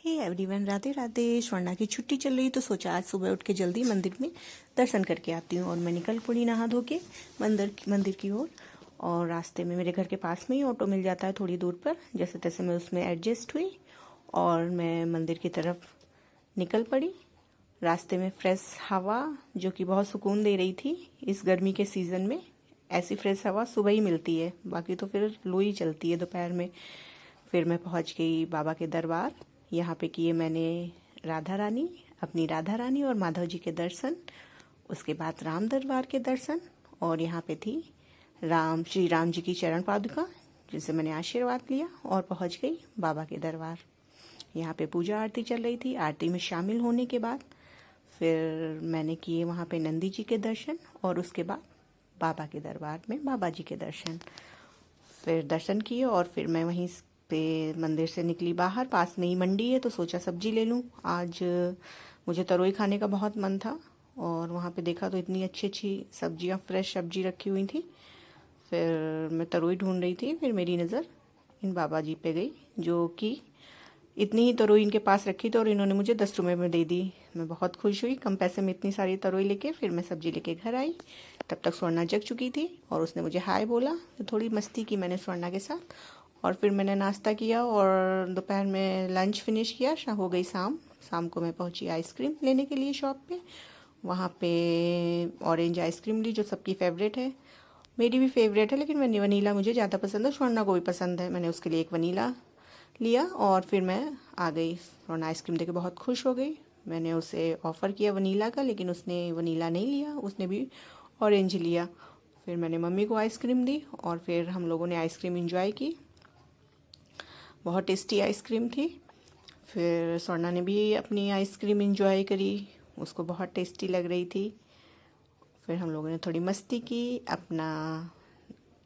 हे everyone, Radhe Radhe. Swarna की छुट्टी चल रही तो सोचा आज सुबह उठ के जल्दी मंदिर में दर्शन करके आती हूँ। और मैं निकल पड़ी नहा धो के मंदिर की ओर। और रास्ते में मेरे घर के पास में ही ऑटो मिल जाता है थोड़ी दूर पर, जैसे तैसे मैं उसमें एडजस्ट हुई और मैं मंदिर की तरफ निकल पड़ी। रास्ते में फ्रेश हवा जो कि बहुत सुकून दे रही थी इस गर्मी के सीज़न में। ऐसी फ्रेश हवा सुबह ही मिलती है, बाकी तो फिर लू ही चलती है दोपहर में। फिर मैं पहुंच गई बाबा के दरबार। यहाँ पे किए मैंने अपनी राधा रानी और माधव जी के दर्शन। उसके बाद राम दरबार के दर्शन। और यहाँ पे थी श्री राम जी की चरण पादुका, जिसे मैंने आशीर्वाद लिया और पहुँच गई बाबा के दरबार। यहाँ पे पूजा आरती चल रही थी। आरती में शामिल होने के बाद फिर मैंने किए वहाँ पे नंदी जी के दर्शन और उसके बाद बाबा के दरबार में बाबा जी के दर्शन। फिर दर्शन किए और फिर मैं वहीं पे मंदिर से निकली बाहर। पास में ही मंडी है तो सोचा सब्जी ले लूँ। आज मुझे तरोई खाने का बहुत मन था और वहाँ पे देखा तो इतनी अच्छी अच्छी सब्जियाँ, फ्रेश सब्जी रखी हुई थी। फिर मैं तरोई ढूंढ रही थी, फिर मेरी नज़र इन बाबा जी पे गई, जो कि इतनी ही तरोई इनके पास रखी थी और इन्होंने मुझे 10 रुपये में दे दी। मैं बहुत खुश हुई, कम पैसे में इतनी सारी तरोई लेके। फिर मैं सब्जी लेके घर आई। तब तक स्वर्णा जग चुकी थी और उसने मुझे हाय बोला, तो थोड़ी मस्ती की मैंने स्वर्णा के साथ। और फिर मैंने नाश्ता किया और दोपहर में लंच फिनिश किया। हो गई शाम को मैं पहुंची आइसक्रीम लेने के लिए शॉप पे। वहाँ पे ऑरेंज आइसक्रीम ली, जो सबकी फेवरेट है, मेरी भी फेवरेट है, लेकिन मैंने वनीला मुझे ज़्यादा पसंद है, स्वर्णा को भी पसंद है। मैंने उसके लिए एक वनीला लिया और फिर मैं आ गई। स्वर्णा आइसक्रीम देके बहुत खुश हो गई। मैंने उसे ऑफ़र किया वनीला का, लेकिन उसने वनीला नहीं लिया, उसने भी ऑरेंज लिया। फिर मैंने मम्मी को आइसक्रीम दी और फिर हम लोगों ने आइसक्रीम एंजॉय की। बहुत टेस्टी आइसक्रीम थी। फिर स्वर्णा ने भी अपनी आइसक्रीम एंजॉय करी, उसको बहुत टेस्टी लग रही थी। फिर हम लोगों ने थोड़ी मस्ती की, अपना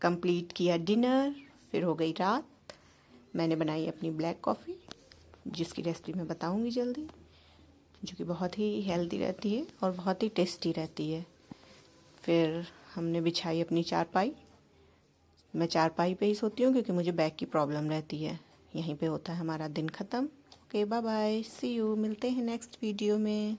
कंप्लीट किया डिनर। फिर हो गई रात। मैंने बनाई अपनी ब्लैक कॉफ़ी, जिसकी रेसिपी मैं बताऊंगी जल्दी, जो कि बहुत ही हेल्दी रहती है और बहुत ही टेस्टी रहती है। फिर हमने बिछाई अपनी चारपाई। मैं चारपाई पे ही सोती हूँ क्योंकि मुझे बैक की प्रॉब्लम रहती है। यहीं पे होता है हमारा दिन ख़त्म। Okay, bye bye, see you, मिलते हैं नेक्स्ट वीडियो में।